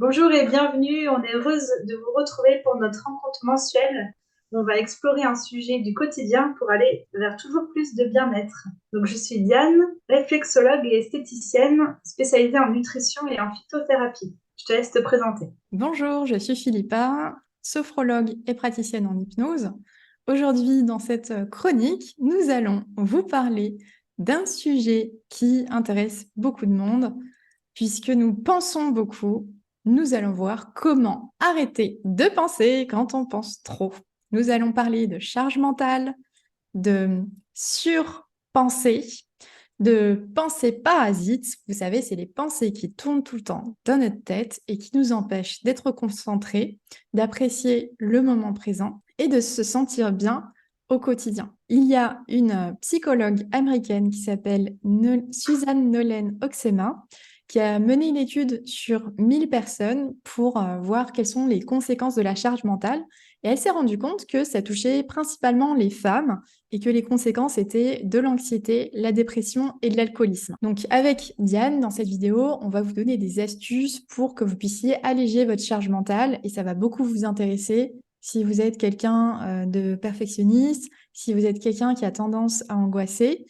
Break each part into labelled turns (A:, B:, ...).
A: Bonjour et bienvenue. On est heureuse de vous retrouver pour notre rencontre mensuelle. On va explorer un sujet du quotidien pour aller vers toujours plus de bien-être. Donc, je suis Diane, réflexologue et esthéticienne spécialisée en nutrition et en phytothérapie. Je te laisse te présenter.
B: Bonjour, je suis Philippa, sophrologue et praticienne en hypnose. Aujourd'hui, dans cette chronique, nous allons vous parler d'un sujet qui intéresse beaucoup de monde, puisque nous pensons beaucoup. Nous allons voir comment arrêter de penser quand on pense trop. Nous allons parler de charge mentale, de surpensée, de pensées parasites. Vous savez, c'est les pensées qui tournent tout le temps dans notre tête et qui nous empêchent d'être concentrés, d'apprécier le moment présent et de se sentir bien au quotidien. Il y a une psychologue américaine qui s'appelle Suzanne Nolen Oxema qui a mené une étude sur 1000 personnes pour voir quelles sont les conséquences de la charge mentale. Et elle s'est rendue compte que ça touchait principalement les femmes et que les conséquences étaient de l'anxiété, la dépression et de l'alcoolisme. Donc avec Diane, dans cette vidéo, on va vous donner des astuces pour que vous puissiez alléger votre charge mentale et ça va beaucoup vous intéresser si vous êtes quelqu'un de perfectionniste, si vous êtes quelqu'un qui a tendance à angoisser,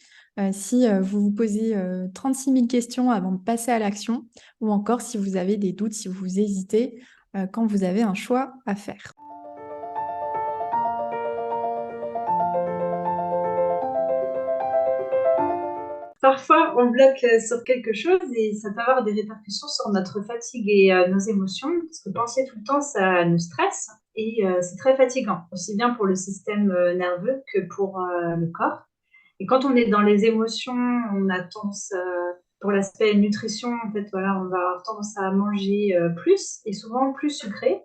B: si vous vous posez 36 000 questions avant de passer à l'action, ou encore si vous avez des doutes, si vous hésitez quand vous avez un choix à faire.
A: Parfois, on bloque sur quelque chose et ça peut avoir des répercussions sur notre fatigue et nos émotions, parce que penser tout le temps, ça nous stresse et c'est très fatigant, aussi bien pour le système nerveux que pour le corps. Et quand on est dans les émotions, on a tendance, pour l'aspect nutrition, en fait, voilà, on va avoir tendance à manger plus et souvent plus sucré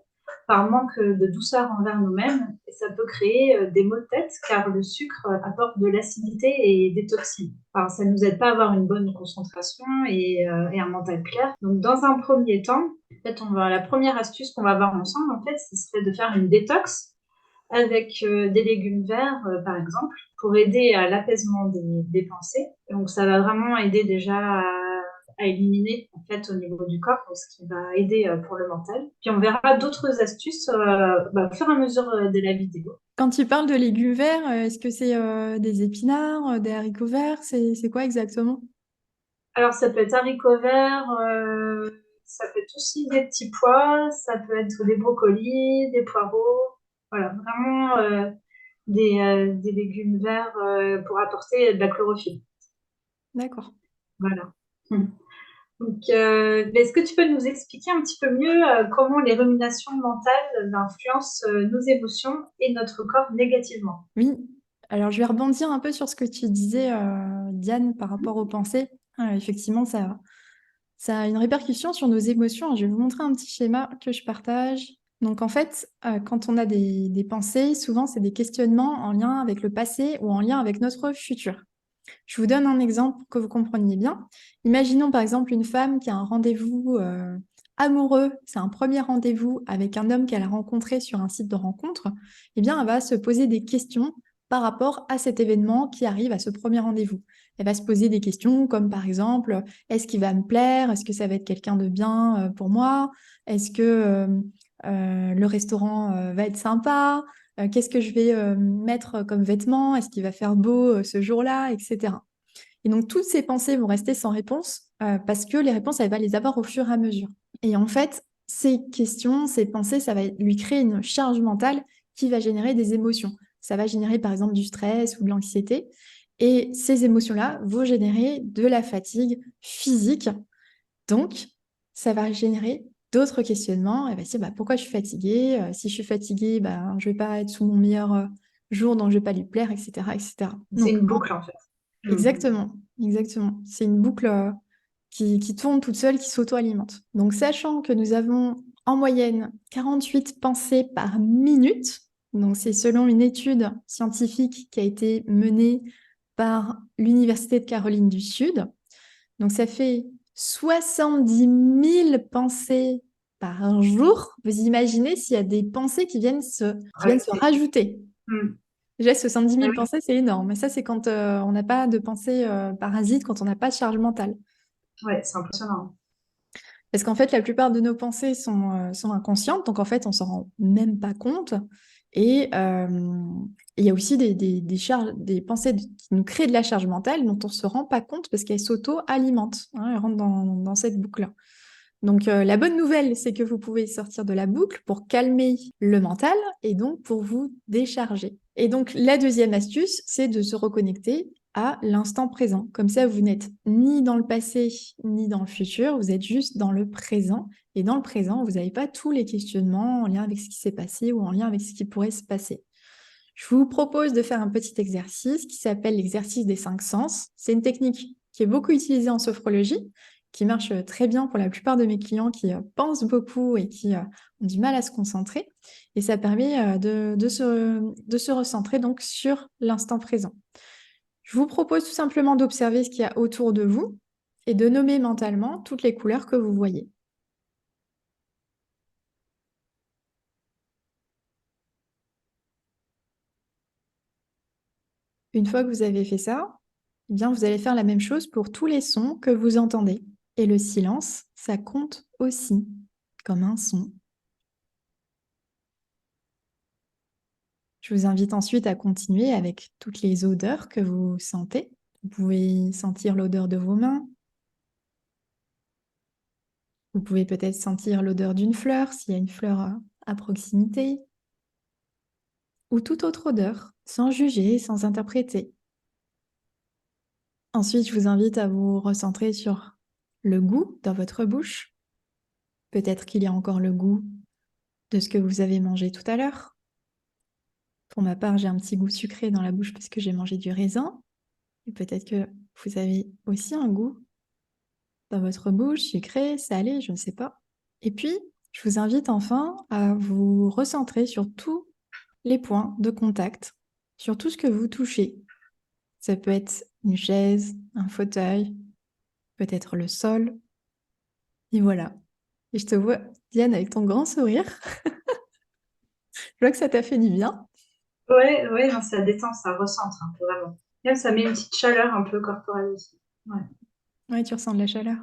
A: par manque de douceur envers nous-mêmes. Et ça peut créer des maux de tête car le sucre apporte de l'acidité et des toxines. Enfin, ça ne nous aide pas à avoir une bonne concentration et un mental clair. Donc, dans un premier temps, en fait, la première astuce qu'on va voir ensemble, en fait, ce serait de faire une détox avec des légumes verts, par exemple, pour aider à l'apaisement des pensées. Donc, ça va vraiment aider déjà à éliminer, en fait, au niveau du corps, ce qui va aider pour le mental. Puis, on verra d'autres astuces au fur et à mesure de la vidéo.
B: Quand tu parles de légumes verts, est-ce que c'est des épinards, des haricots verts? C'est quoi exactement?
A: Alors, ça peut être haricots verts, ça peut être aussi des petits pois, ça peut être des brocolis, des poireaux. Voilà, vraiment des légumes verts pour apporter de la chlorophylle.
B: D'accord.
A: Voilà. Donc, est-ce que tu peux nous expliquer un petit peu mieux comment les ruminations mentales influencent nos émotions et notre corps négativement?
B: Oui. Alors, je vais rebondir un peu sur ce que tu disais, Diane, par rapport aux pensées. Effectivement, ça a une répercussion sur nos émotions. Je vais vous montrer un petit schéma que je partage. Donc, en fait, quand on a des pensées, souvent, c'est des questionnements en lien avec le passé ou en lien avec notre futur. Je vous donne un exemple pour que vous compreniez bien. Imaginons par exemple une femme qui a un rendez-vous amoureux, c'est un premier rendez-vous avec un homme qu'elle a rencontré sur un site de rencontre. Eh bien, elle va se poser des questions par rapport à cet événement qui arrive à ce premier rendez-vous. Elle va se poser des questions comme par exemple, est-ce qu'il va me plaire? Est-ce que ça va être quelqu'un de bien pour moi? Est-ce que le restaurant va être sympa? Qu'est-ce que je vais mettre comme vêtements? Est-ce qu'il va faire beau ce jour-là, etc. Et donc, toutes ces pensées vont rester sans réponse parce que les réponses, elle va les avoir au fur et à mesure. Et en fait, ces questions, ces pensées, ça va lui créer une charge mentale qui va générer des émotions. Ça va générer par exemple du stress ou de l'anxiété. Et ces émotions-là vont générer de la fatigue physique. Donc, ça va générer d'autres questionnements. Elle va se dire, bah, pourquoi je suis fatiguée? Si je suis fatiguée, bah, je ne vais pas être sous mon meilleur jour, donc je ne vais pas lui plaire, etc., etc.
A: C'est
B: Donc,
A: une boucle en fait. Mm.
B: exactement, exactement. C'est une boucle qui tourne toute seule, qui s'auto-alimente. Donc, sachant que nous avons en moyenne 48 pensées par minute, donc c'est selon une étude scientifique qui a été menée par l'Université de Caroline du Sud. Donc, ça fait 70 000 pensées par jour. Vous imaginez s'il y a des pensées qui viennent se
A: Rajouter.
B: rajouter.
A: Mm.
B: Déjà, 70
A: Ah
B: 000
A: oui,
B: pensées, c'est énorme. Mais ça, c'est quand on n'a pas de pensées parasites, quand on n'a pas de charge mentale.
A: ouais, c'est impressionnant.
B: Parce qu'en fait, la plupart de nos pensées sont inconscientes, donc en fait, on s'en rend même pas compte. Et il y a aussi des charges, des pensées qui nous créent de la charge mentale dont on se rend pas compte parce qu'elles s'auto-alimentent, hein, elles rentrent dans cette boucle-là. Donc la bonne nouvelle, c'est que vous pouvez sortir de la boucle pour calmer le mental et donc pour vous décharger. Et donc la deuxième astuce, c'est de se reconnecter à l'instant présent. Comme ça, vous n'êtes ni dans le passé ni dans le futur, vous êtes juste dans le présent. Et dans le présent, vous n'avez pas tous les questionnements en lien avec ce qui s'est passé ou en lien avec ce qui pourrait se passer. Je vous propose de faire un petit exercice qui s'appelle l'exercice des 5 sens. C'est une technique qui est beaucoup utilisée en sophrologie, qui marche très bien pour la plupart de mes clients qui pensent beaucoup et qui ont du mal à se concentrer. Et ça permet de se recentrer donc sur l'instant présent. Je vous propose tout simplement d'observer ce qu'il y a autour de vous et de nommer mentalement toutes les couleurs que vous voyez. Une fois que vous avez fait ça, eh bien, vous allez faire la même chose pour tous les sons que vous entendez. Et le silence, ça compte aussi comme un son. Je vous invite ensuite à continuer avec toutes les odeurs que vous sentez. Vous pouvez sentir l'odeur de vos mains. Vous pouvez peut-être sentir l'odeur d'une fleur, s'il y a une fleur à proximité. Ou toute autre odeur, sans juger, sans interpréter. Ensuite, je vous invite à vous recentrer sur le goût dans votre bouche. Peut-être qu'il y a encore le goût de ce que vous avez mangé tout à l'heure. Pour ma part, j'ai un petit goût sucré dans la bouche parce que j'ai mangé du raisin. Et peut-être que vous avez aussi un goût dans votre bouche, sucré, salé, je ne sais pas. Et puis, je vous invite enfin à vous recentrer sur tous les points de contact, sur tout ce que vous touchez. Ça peut être une chaise, un fauteuil, peut-être le sol. Et voilà. Et je te vois, Diane, avec ton grand sourire. Je vois que ça t'a fait du bien.
A: Ouais, ouais, non, ça détend, ça recentre un peu vraiment. Même ça met une petite chaleur un peu corporelle aussi. Ouais,
B: Ouais, tu ressens de la chaleur.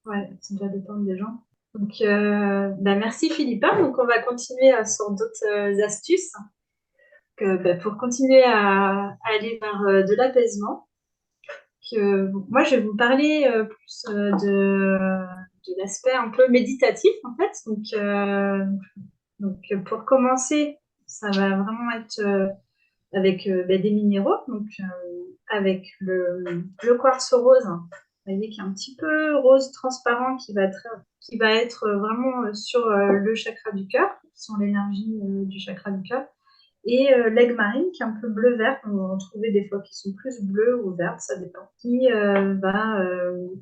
A: ouais, ça doit détendre des gens. Donc, bah, merci Philippa. Donc, on va continuer sur d'autres astuces bah, pour continuer à aller vers de l'apaisement. Moi, je vais vous parler plus de l'aspect un peu méditatif en fait. Donc, pour commencer, ça va vraiment être avec bah, des minéraux, donc avec le quartz rose, vous voyez, qui est un petit peu rose transparent, qui va être vraiment sur le chakra du cœur, sur l'énergie du chakra du cœur, et l'aigle marine, qui est un peu bleu-vert, on va en trouver des fois qui sont plus bleus ou verts, ça dépend, qui va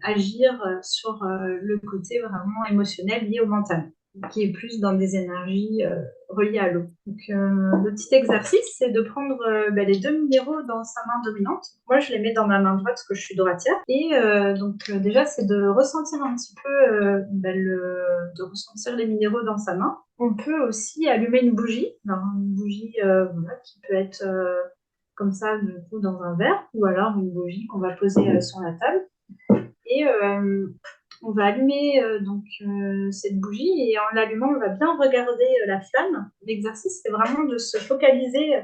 A: agir sur le côté vraiment émotionnel lié au mental, qui est plus dans des énergies reliées à l'eau. Donc, le petit exercice, c'est de prendre bah, les deux minéraux dans sa main dominante. Moi, je les mets dans ma main droite parce que je suis droitière. Et déjà, c'est de ressentir un petit peu, de ressentir les minéraux dans sa main. On peut aussi allumer une bougie. Alors, une bougie voilà, qui peut être comme ça, du coup, dans un verre, ou alors une bougie qu'on va poser sur la table. Et on va allumer cette bougie et en l'allumant, on va bien regarder la flamme. L'exercice, c'est vraiment de se focaliser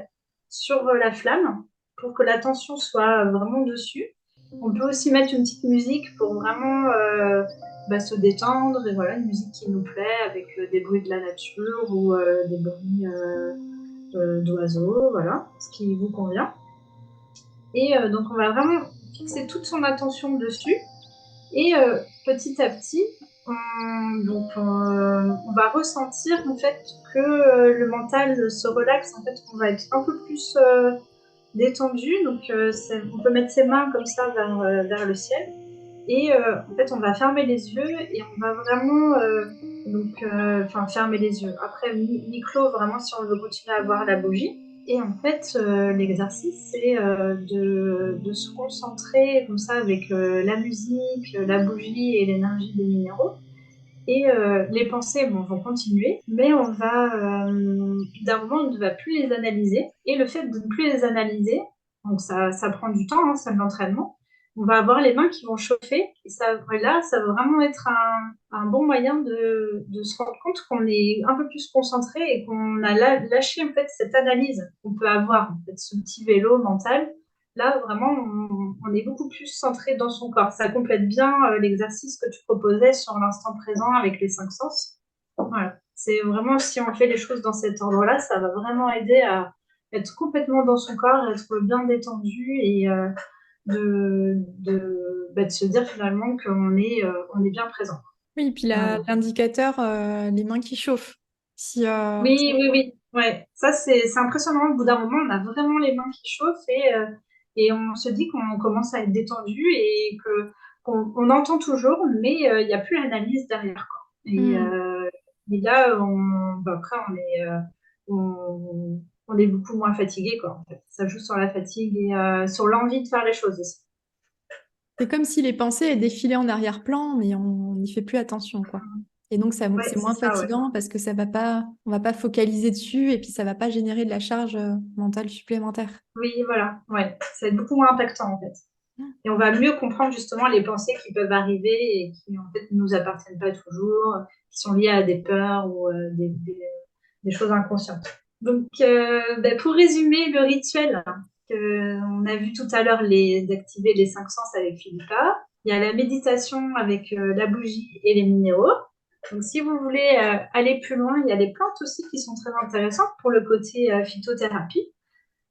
A: sur la flamme pour que l'attention soit vraiment dessus. On peut aussi mettre une petite musique pour vraiment se détendre et voilà, une musique qui nous plaît avec des bruits de la nature ou des bruits d'oiseaux, voilà, ce qui vous convient. Et donc, on va vraiment fixer toute son attention dessus. Et petit à petit, on va ressentir en fait que le mental se relaxe, en fait, on va être un peu plus détendu. Donc, on peut mettre ses mains comme ça vers le ciel. Et en fait, on va fermer les yeux et on va vraiment fermer les yeux. Après, mi-clos, vraiment, si on veut continuer à voir la bougie. Et en fait, l'exercice, c'est de se concentrer comme ça avec la musique, la bougie et l'énergie des minéraux. Et les pensées vont continuer, mais d'un moment, on ne va plus les analyser. Et le fait de ne plus les analyser, donc ça prend du temps, hein, c'est de l'entraînement, on va avoir les mains qui vont chauffer. Et là, ça va vraiment être un bon moyen de se rendre compte qu'on est un peu plus concentré et qu'on a lâché en fait cette analyse qu'on peut avoir, en fait, ce petit vélo mental. Là, vraiment, on est beaucoup plus centré dans son corps. Ça complète bien l'exercice que tu proposais sur l'instant présent avec les 5 sens. Voilà. C'est vraiment, si on fait les choses dans cet ordre-là, ça va vraiment aider à être complètement dans son corps, être bien détendu et de se dire finalement on est bien présent.
B: Oui, puis
A: Voilà.
B: l'indicateur, les mains qui chauffent. Si,
A: Oui, oui, oui. Ouais. Ça, c'est impressionnant. Au bout d'un moment, on a vraiment les mains qui chauffent et on se dit qu'on commence à être détendu et qu'on entend toujours, mais il n'y a plus l'analyse derrière, quoi.
B: hmm.
A: Et là, après, on est beaucoup moins fatigué, quoi, en fait. Ça joue sur la fatigue et sur l'envie de faire les choses aussi.
B: C'est comme si les pensées défilaient en arrière-plan, mais on n'y fait plus attention, quoi. Et donc,
A: Ouais,
B: c'est
A: c'est
B: moins
A: ça, ouais.
B: fatigant parce que on va pas focaliser dessus et puis ça va pas générer de la charge mentale supplémentaire.
A: Oui, voilà, ouais. Ça va être beaucoup moins impactant, en fait. Et on va mieux comprendre justement les pensées qui peuvent arriver et qui, en fait, ne nous appartiennent pas toujours, qui sont liées à des peurs ou des choses inconscientes. Donc, pour résumer le rituel, on a vu tout à l'heure d'activer les 5 sens avec Philippa. Il y a la méditation avec la bougie et les minéraux. Donc, si vous voulez aller plus loin, il y a les plantes aussi qui sont très intéressantes pour le côté phytothérapie.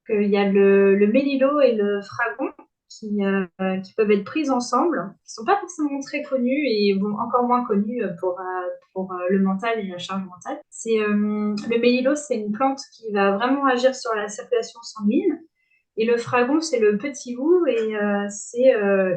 A: Il y a le mélilo et le fragon qui peuvent être prises ensemble, qui ne sont pas forcément très connus et vont encore moins connus pour le mental et la charge mentale. Le mélilo, c'est une plante qui va vraiment agir sur la circulation sanguine. Et le fragon, c'est le petit bout et c'est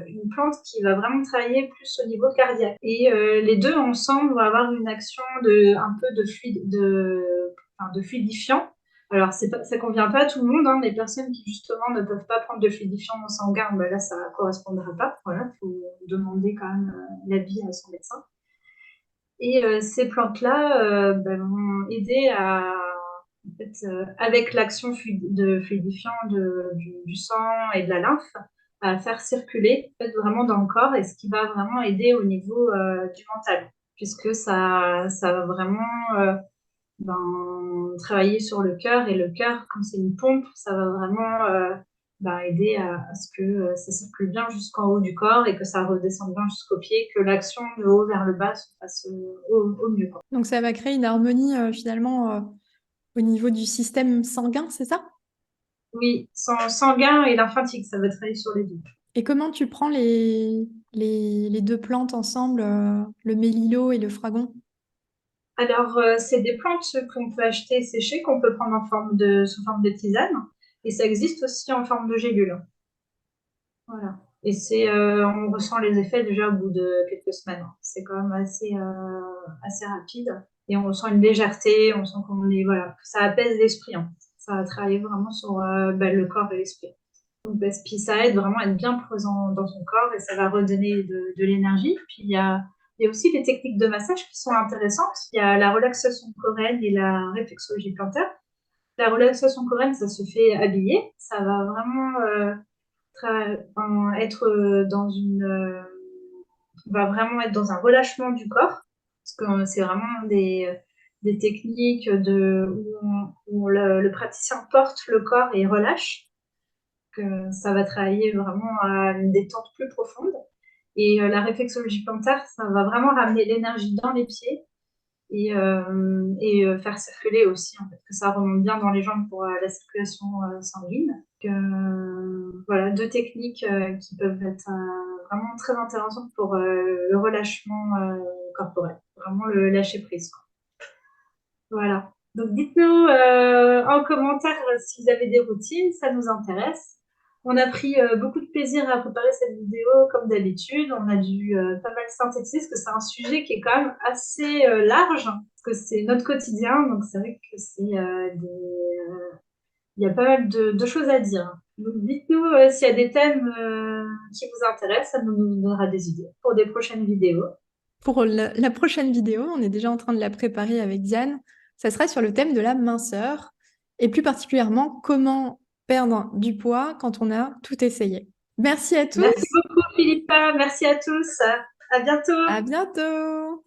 A: une plante qui va vraiment travailler plus au niveau cardiaque. Et les deux ensemble vont avoir une action un peu de fluidifiant. Alors, ça convient pas à tout le monde, hein. Les personnes qui justement ne peuvent pas prendre de fluidifiant sanguin, ben là, ça ne correspondra pas. Voilà, il faut demander quand même l'avis à son médecin. Et ces plantes-là vont aider en fait, avec l'action de fluidifiant du sang et de la lymphe, à faire circuler en fait, vraiment dans le corps et ce qui va vraiment aider au niveau du mental, puisque ça va vraiment travailler sur le cœur et le cœur, comme c'est une pompe, ça va vraiment aider à ce que ça circule bien jusqu'en haut du corps et que ça redescende bien jusqu'aux pieds, que l'action de haut vers le bas se fasse au mieux, quoi.
B: Donc, ça va créer une harmonie finalement au niveau du système sanguin, c'est ça?
A: Oui, sanguin et lymphatique, ça va travailler sur les deux.
B: Et comment tu prends les deux plantes ensemble, le mélilo et le fragon?
A: Alors, c'est des plantes qu'on peut acheter séchées, qu'on peut prendre sous forme de tisane, et ça existe aussi en forme de gélule. Voilà. Et on ressent les effets déjà au bout de quelques semaines. C'est quand même assez rapide. Et on ressent une légèreté, on sent voilà, ça apaise l'esprit, hein. Ça va travailler vraiment sur le corps et l'esprit. Donc, puis ça aide vraiment à être bien présent dans son corps et ça va redonner de l'énergie. Puis il y a aussi des techniques de massage qui sont intéressantes. Il y a la relaxation coréenne et la réflexologie plantaire. La relaxation coréenne, ça se fait habillé. Ça va vraiment être va vraiment être dans un relâchement du corps, parce que c'est vraiment des techniques où le praticien porte le corps et relâche, que ça va travailler vraiment à une détente plus profonde. Et la réflexologie plantaire, ça va vraiment ramener l'énergie dans les pieds et faire circuler aussi, en fait, que ça remonte bien dans les jambes pour la circulation sanguine. Voilà, deux techniques qui peuvent être vraiment très intéressantes pour le relâchement corporel, vraiment le lâcher prise, quoi. Voilà. Donc dites-nous en commentaire si vous avez des routines, ça nous intéresse. On a pris beaucoup de plaisir à préparer cette vidéo comme d'habitude. On a dû pas mal synthétiser parce que c'est un sujet qui est quand même assez large, parce que c'est notre quotidien. Donc c'est vrai que il y a pas mal de choses à dire. Donc dites-nous s'il y a des thèmes qui vous intéressent, ça nous donnera des idées pour des prochaines vidéos.
B: Pour la prochaine vidéo, on est déjà en train de la préparer avec Diane. Ça sera sur le thème de la minceur et plus particulièrement comment perdre du poids quand on a tout essayé. Merci à
A: Merci
B: tous.
A: beaucoup, Philippa. Merci à tous. À bientôt.
B: À bientôt.